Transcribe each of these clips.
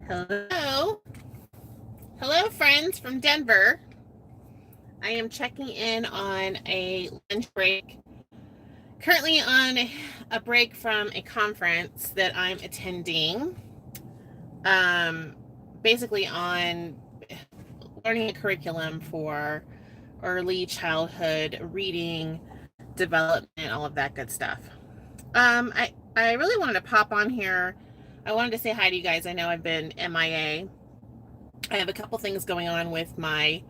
Hello. Hello, friends from Denver. I am checking in on a lunch break. Currently on a break from a conference that I'm attending. Um, Basically on learning a curriculum for early childhood reading, development, all of that good stuff. I really wanted to pop on here. I wanted to say hi to you guys. I know I've been MIA. I have a couple things going on with my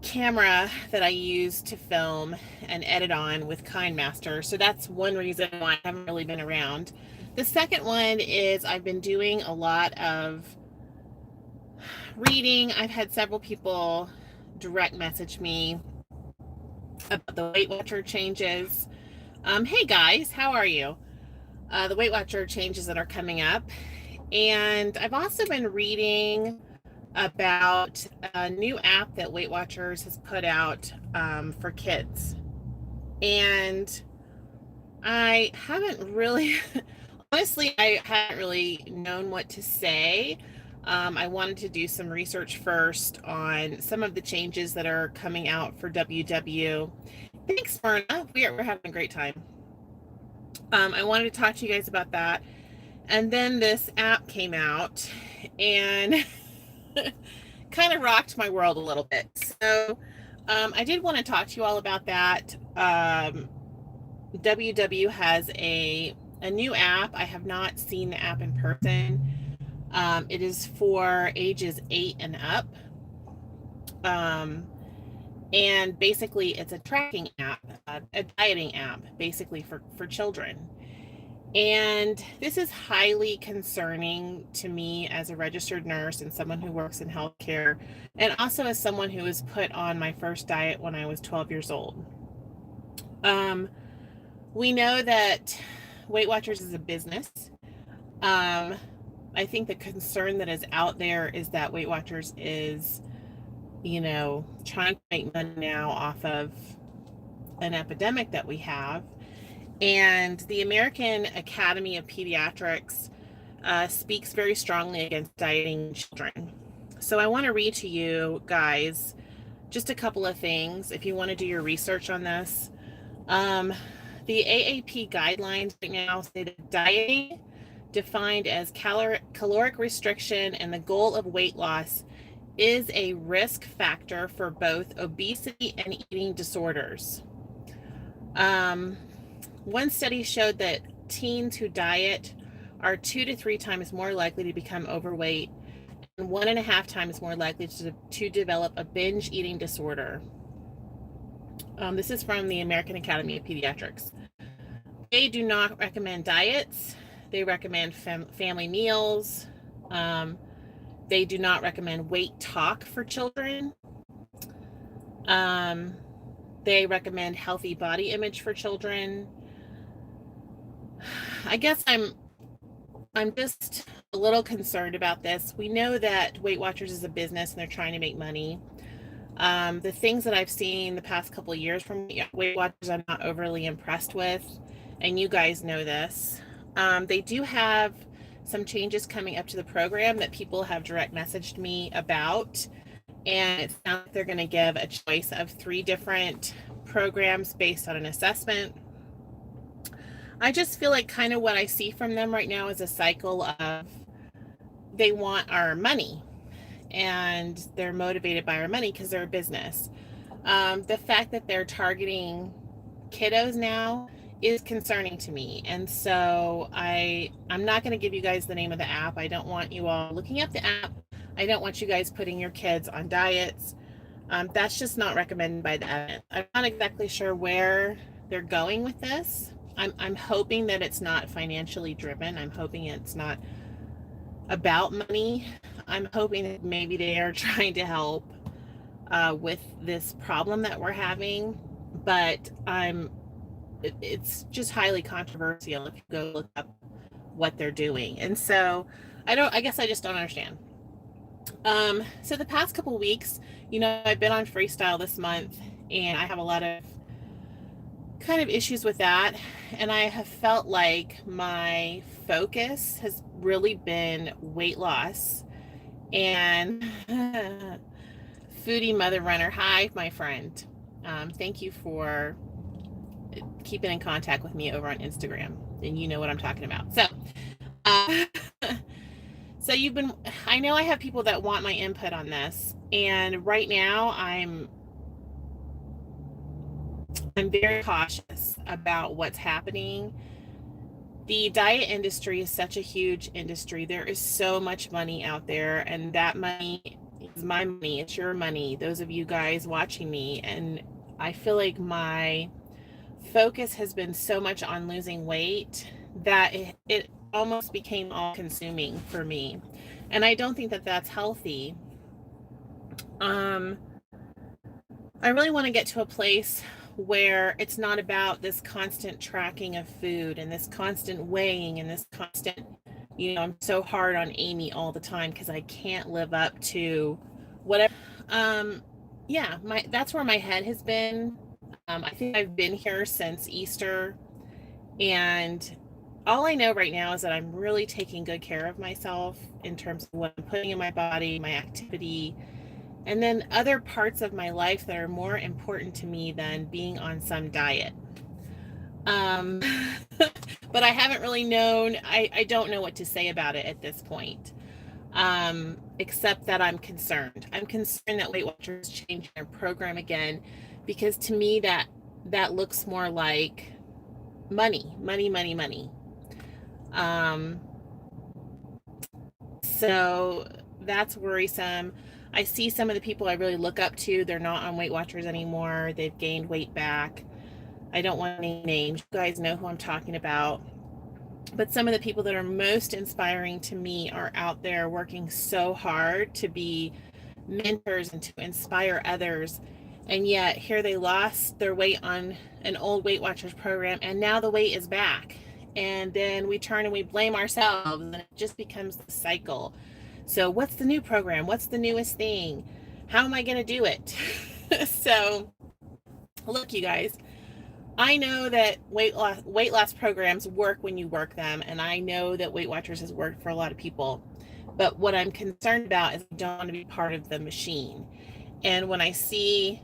camera that I use to film and edit on with KindMaster. So that's one reason why I haven't really been around. The second one is I've been doing a lot of reading. I've had several people direct message me about the Weight Watcher changes. Hey guys, how are you? The Weight Watcher changes that are coming up. And I've also been reading about a new app that Weight Watchers has put out for kids. And I haven't really, honestly, I haven't really known what to say. I wanted to do some research first on some of the changes that are coming out for WW. Thanks, Myrna. We're having a great time. I wanted to talk to you guys about that. And then this app came out and kind of rocked my world a little bit. So I did want to talk to you all about that. WW has a new app. I have not seen the app in person. It is for ages 8 and up. And basically it's a tracking app, a dieting app, basically for children. And this is highly concerning to me as a registered nurse and someone who works in healthcare, and also as someone who was put on my first diet when I was 12 years old. We know that Weight Watchers is a business. I think the concern that is out there is that Weight Watchers is, trying to make money now off of an epidemic that we have. And the American Academy of Pediatrics speaks very strongly against dieting children. So I want to read to you guys just a couple of things if you want to do your research on this. The AAP guidelines right now say that dieting, defined as caloric restriction and the goal of weight loss, is a risk factor for both obesity and eating disorders. One study showed that teens who diet are 2 to 3 times more likely to become overweight and 1.5 times more likely to develop a binge eating disorder. This is from the American Academy of Pediatrics. They do not recommend diets. They recommend family meals. They do not recommend weight talk for children. They recommend healthy body image for children. I guess I'm just a little concerned about this. We know that Weight Watchers is a business and they're trying to make money. The things that I've seen the past couple of years from Weight Watchers, I'm not overly impressed with, and you guys know this. They do have some changes coming up to the program that people have direct messaged me about, and it sounds like they're going to give a choice of 3 different programs based on an assessment. I just feel like kind of what I see from them right now is a cycle of they want our money and they're motivated by our money because they're a business. The fact that they're targeting kiddos now is concerning to me. And so I'm not going to give you guys the name of the app. I don't want you all looking up the app. I don't want you guys putting your kids on diets. That's just not recommended by the evidence. I'm not exactly sure where they're going with this. I'm hoping that it's not financially driven. I'm hoping it's not about money. I'm hoping that maybe they are trying to help with this problem that we're having, but it's just highly controversial if you go look up what they're doing. And so I guess I just don't understand. So the past couple weeks, I've been on Freestyle this month, and I have a lot of kind of issues with that. And I have felt like my focus has really been weight loss. And Foodie Mother Runner, hi, my friend. Thank you for keeping in contact with me over on Instagram. And you know what I'm talking about. Uh, so I know I have people that want my input on this. And right now I'm very cautious about what's happening. The diet industry is such a huge industry. There is so much money out there, and that money is my money. It's your money. Those of you guys watching me, and I feel like my focus has been so much on losing weight that it almost became all consuming for me. And I don't think that that's healthy. I really want to get to a place where it's not about this constant tracking of food and this constant weighing and this constant, I'm so hard on Amy all the time because I can't live up to whatever. Yeah, that's where my head has been. I think I've been here since Easter, and all I know right now is that I'm really taking good care of myself in terms of what I'm putting in my body, my activity, and then other parts of my life that are more important to me than being on some diet. But I haven't really known, I don't know what to say about it at this point, except that I'm concerned. I'm concerned that Weight Watchers changing their program again, because to me that looks more like money, money, money, money. So that's worrisome. I see some of the people I really look up to, they're not on Weight Watchers anymore. They've gained weight back. I don't want any names. You guys know who I'm talking about. But some of the people that are most inspiring to me are out there working so hard to be mentors and to inspire others. And yet here they lost their weight on an old Weight Watchers program, and now the weight is back. And then we turn and we blame ourselves, and it just becomes the cycle. So what's the new program? What's the newest thing? How am I going to do it? So look, you guys, I know that weight loss programs work when you work them, and I know that Weight Watchers has worked for a lot of people. But what I'm concerned about is I don't want to be part of the machine. And when I see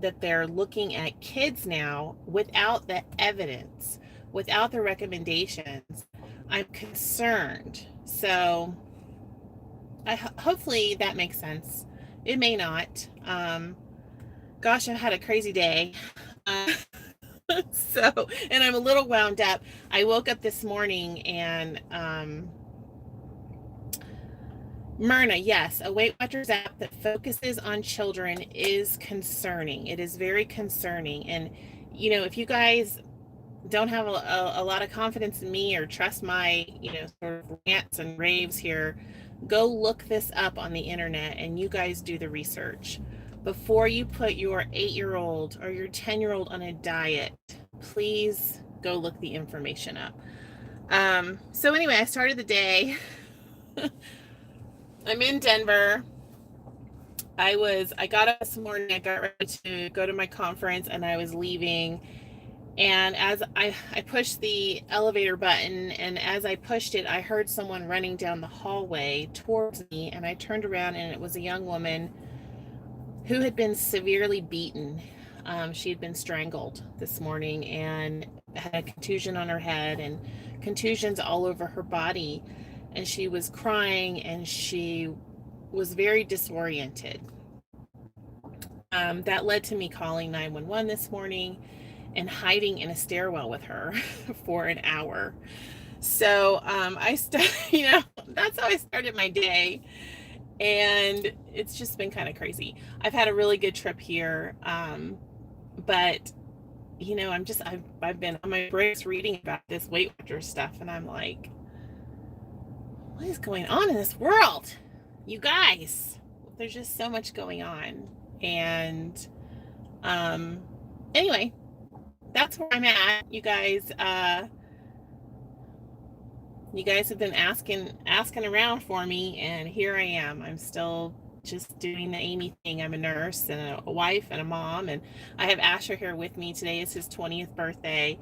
that they're looking at kids now without the evidence, without the recommendations, I'm concerned. So hopefully that makes sense. It may not. Gosh, I've had a crazy day. And I'm a little wound up. I woke up this morning and Myrna, yes, a Weight Watchers app that focuses on children is concerning. It is very concerning. And, if you guys don't have a lot of confidence in me or trust my, sort of rants and raves here, go look this up on the internet and you guys do the research. Before you put your 8-year-old or your 10-year-old on a diet, please go look the information up. So anyway, I started the day. I'm in Denver. I got up this morning, I got ready to go to my conference, and I was leaving. And as I pushed the elevator button, and as I pushed it, I heard someone running down the hallway towards me, and I turned around, and it was a young woman who had been severely beaten. She had been strangled this morning and had a contusion on her head and contusions all over her body. And she was crying and she was very disoriented. That led to me calling 911 this morning and hiding in a stairwell with her for an hour. So that's how I started my day. And it's just been kind of crazy. I've had a really good trip here. But I've been on my breaks reading about this Weight Watchers stuff, and I'm like, what is going on in this world? You guys, there's just so much going on. And anyway, that's where I'm at. You guys have been asking around for me, and here I am. I'm still just doing the Amy thing. I'm a nurse and a wife and a mom, and I have Asher here with me. Today is his 20th birthday.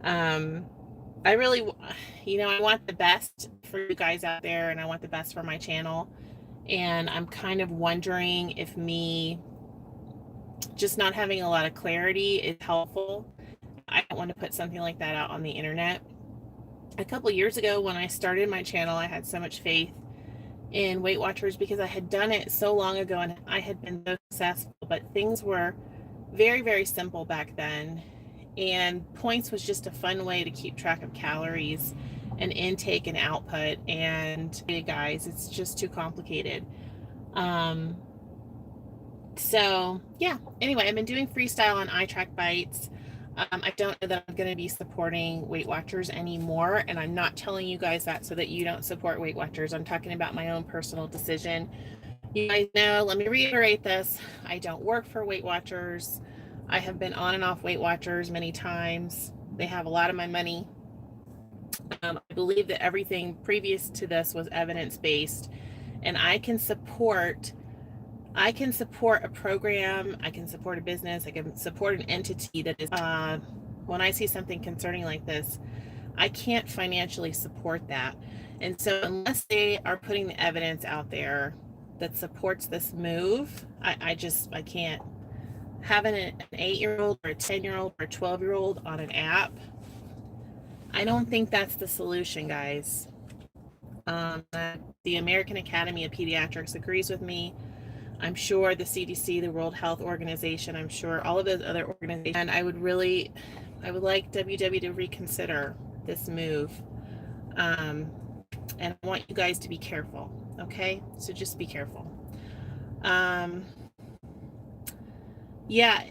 I really, I want the best for you guys out there, and I want the best for my channel. And I'm kind of wondering if me just not having a lot of clarity is helpful. I don't want to put something like that out on the internet. A couple years ago, when I started my channel, I had so much faith in Weight Watchers because I had done it so long ago and I had been so successful, but things were very, very simple back then. And points was just a fun way to keep track of calories and intake and output. And hey guys, it's just too complicated. So yeah, anyway, I've been doing freestyle on iTrack Bites. I don't know that I'm going to be supporting Weight Watchers anymore, and I'm not telling you guys that so that you don't support Weight Watchers. I'm talking about my own personal decision. You guys know, let me reiterate this, I don't work for Weight Watchers. I have been on and off Weight Watchers many times. They have a lot of my money. I believe that everything previous to this was evidence-based, and I can support a program, I can support a business, I can support an entity that is, when I see something concerning like this, I can't financially support that. And so unless they are putting the evidence out there that supports this move, I can't. Having an 8-year-old or a 10-year-old or a 12-year-old on an app, I don't think that's the solution, guys. The American Academy of Pediatrics agrees with me. I'm sure the CDC, the World Health Organization, I'm sure all of those other organizations. And I would like WW to reconsider this move. And I want you guys to be careful, okay? So just be careful. Yeah,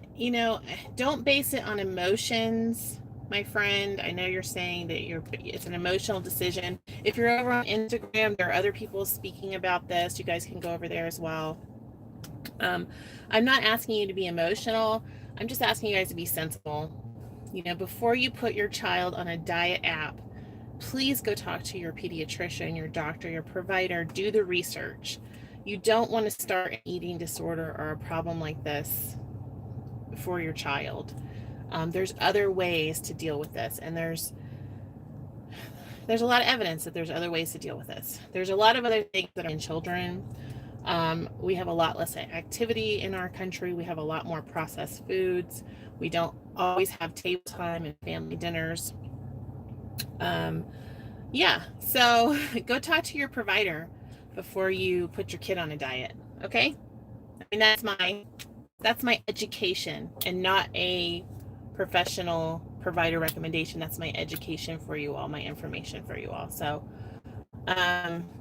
don't base it on emotions, my friend. I know you're saying that it's an emotional decision. If you're over on Instagram, there are other people speaking about this. You guys can go over there as well. I'm not asking you to be emotional. I'm just asking you guys to be sensible. Before you put your child on a diet app, please go talk to your pediatrician, your doctor, your provider. Do the research. You don't want to start an eating disorder or a problem like this for your child. There's other ways to deal with this, and there's a lot of evidence that there's other ways to deal with this. There's a lot of other things that are in children. We have a lot less activity in our country. We have a lot more processed foods. We don't always have table time and family dinners. Yeah, so go talk to your provider before you put your kid on a diet, okay? I mean, that's my education and not a professional provider recommendation. That's my education for you all, my information for you all. So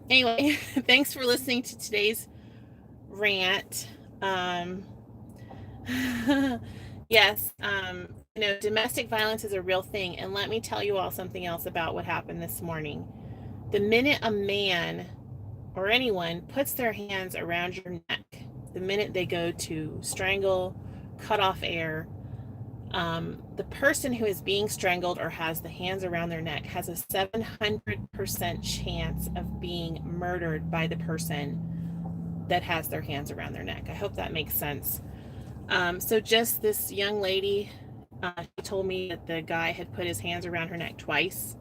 anyway, thanks for listening to today's rant. Yes, domestic violence is a real thing. And let me tell you all something else about what happened this morning. The minute a man or anyone puts their hands around your neck, the minute they go to strangle, cut off air, the person who is being strangled or has the hands around their neck has a 700% chance of being murdered by the person that has their hands around their neck. I hope that makes sense. So just this young lady, she told me that the guy had put his hands around her neck twice.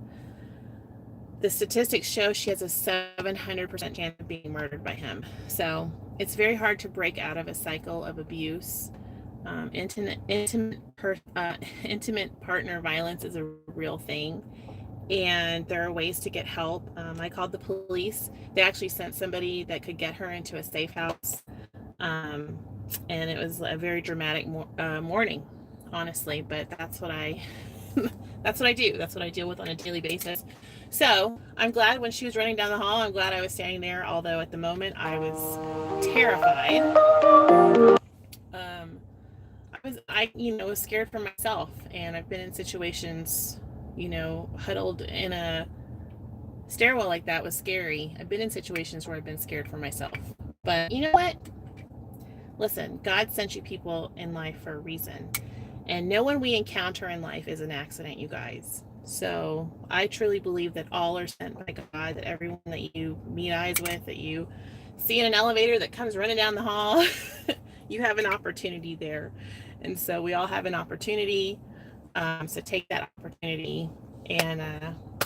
The statistics show she has a 700% chance of being murdered by him. So it's very hard to break out of a cycle of abuse. Intimate partner violence is a real thing, and there are ways to get help. I called the police. They actually sent somebody that could get her into a safe house, and it was a very dramatic morning, honestly. But that's what I that's what I do. That's what I deal with on a daily basis. So I'm glad when she was running down the hall, I'm glad I was standing there, although at the moment I was terrified. I was scared for myself, and I've been in situations, huddled in a stairwell like that was scary. I've been in situations where I've been scared for myself. But you know what? Listen, God sent you people in life for a reason. And no one we encounter in life is an accident, you guys. So I truly believe that all are sent by God, that everyone that you meet eyes with, that you see an elevator that comes running down the hall, you have an opportunity there. And so we all have an opportunity. So take that opportunity and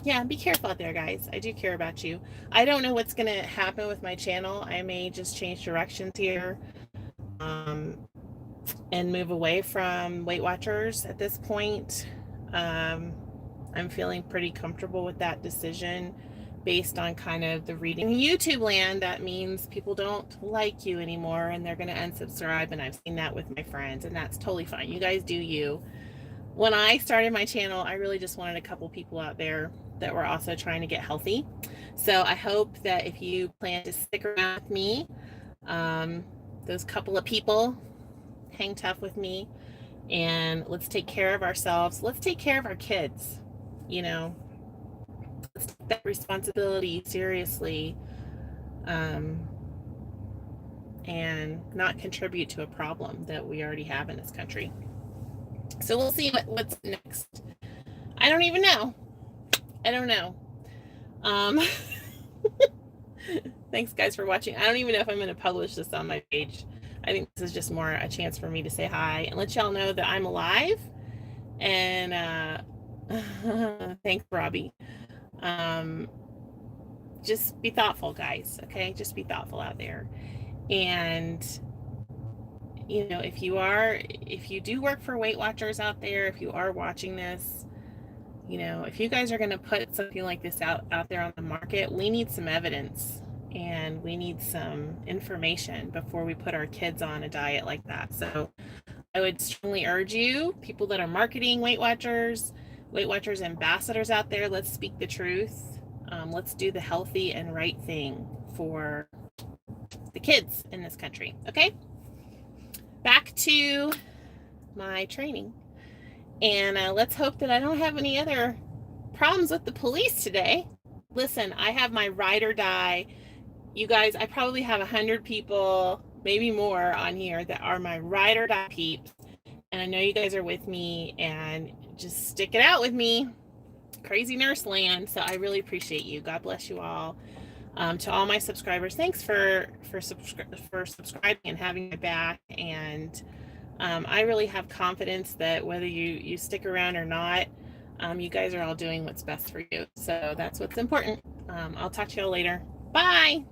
yeah, be careful out there, guys. I do care about you. I don't know what's going to happen with my channel. I may just change directions here and move away from Weight Watchers at this point. I'm feeling pretty comfortable with that decision based on kind of the reading. In YouTube land, that means people don't like you anymore and they're going to unsubscribe. And I've seen that with my friends, and that's totally fine. You guys do you. When I started my channel, I really just wanted a couple people out there that were also trying to get healthy. So I hope that if you plan to stick around with me, those couple of people, hang tough with me, and let's take care of ourselves. Let's take care of our kids. You know, let's take that responsibility seriously, and not contribute to a problem that we already have in this country. So we'll see what's next. I don't even know. I don't know. Thanks, guys, for watching. I don't even know if I'm going to publish this on my page. I think this is just more a chance for me to say hi and let y'all know that I'm alive. And thanks, Robbie. Just be thoughtful, guys, okay? Just be thoughtful out there. And you know, if you do work for Weight Watchers out there, if you are watching this, you know, if you guys are going to put something like this out there on the market, we need some evidence and we need some information before we put our kids on a diet like that. So I would strongly urge you, people that are marketing Weight Watchers ambassadors out there, let's speak the truth. Let's do the healthy and right thing for the kids in this country. Okay? Back to my training. And let's hope that I don't have any other problems with the police today. Listen, I have my ride or die. You guys, I probably have 100 people, maybe more on here that are my ride or die peeps. And I know you guys are with me, and just stick it out with me. Crazy nurse land. So I really appreciate you. God bless you all. To all my subscribers, thanks for subscribing and having my back. And I really have confidence that whether you stick around or not, you guys are all doing what's best for you. So that's what's important. I'll talk to y'all later. Bye.